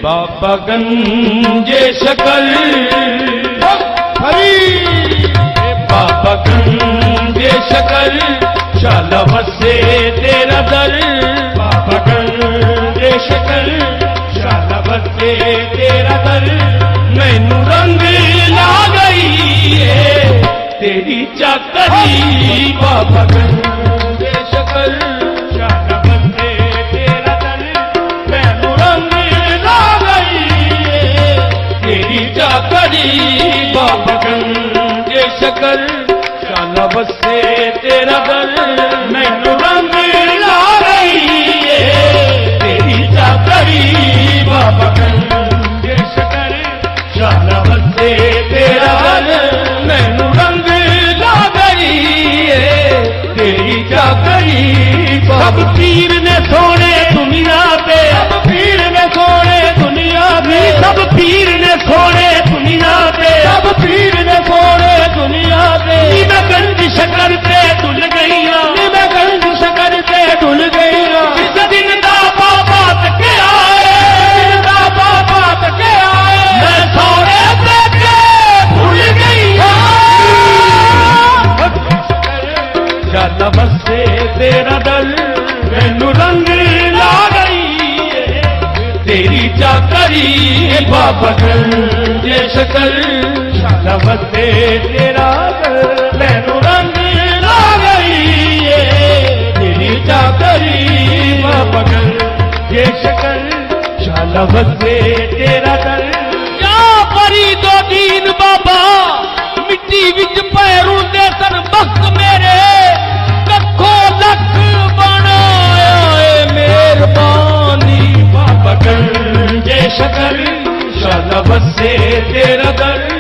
बाबा गंजे शकल हरी बाबा गंजे शकल शाला बसे तेरा दर बाबा गंजे शकल शाला बसे तेरा दर मैनू रंग ला गई है तेरी चाकरी बाबा गंजे शकल शाला बसे तेरा दर मैनू रंग ला गई है तेरी चाकरी बाबा गंजे शकल शाला बसे तेरा दर मैनू रंग ला गई है तेरी चाकरी बाबा गंजे शकल शाला बसे तेरा दर मैनू रंग ला गई है तेरी चाकरी सब पीर ने सोने दुनिया पे सब पीर ने सोने दुनिया पे सब पीर ने सोने दुनिया पे सब पीर ने सोने दुनिया पे मैं गंज शकर पे धुल गई मैं गंज शकर पे धुल गई जिस दिन दा बाबा तक आए दिन दा बाबा तक आए मैं सोने पे भूल गई शाला बसे तेरा दल मैनू रंग ला गई तेरी चाकरी बाबा गंजे शकल शाला बसे तेरा दल मैनू रंग ला गई तेरी चाकरी बाबा गंजे शकल शाला बसे तेरा दल या परी दो दीन बाबा मिट्टी विच पैरों दे सन बख्त मेरे कखो लख बनाया मेहरबानी बाबा गंजे शकल शाला बसे तेरा दर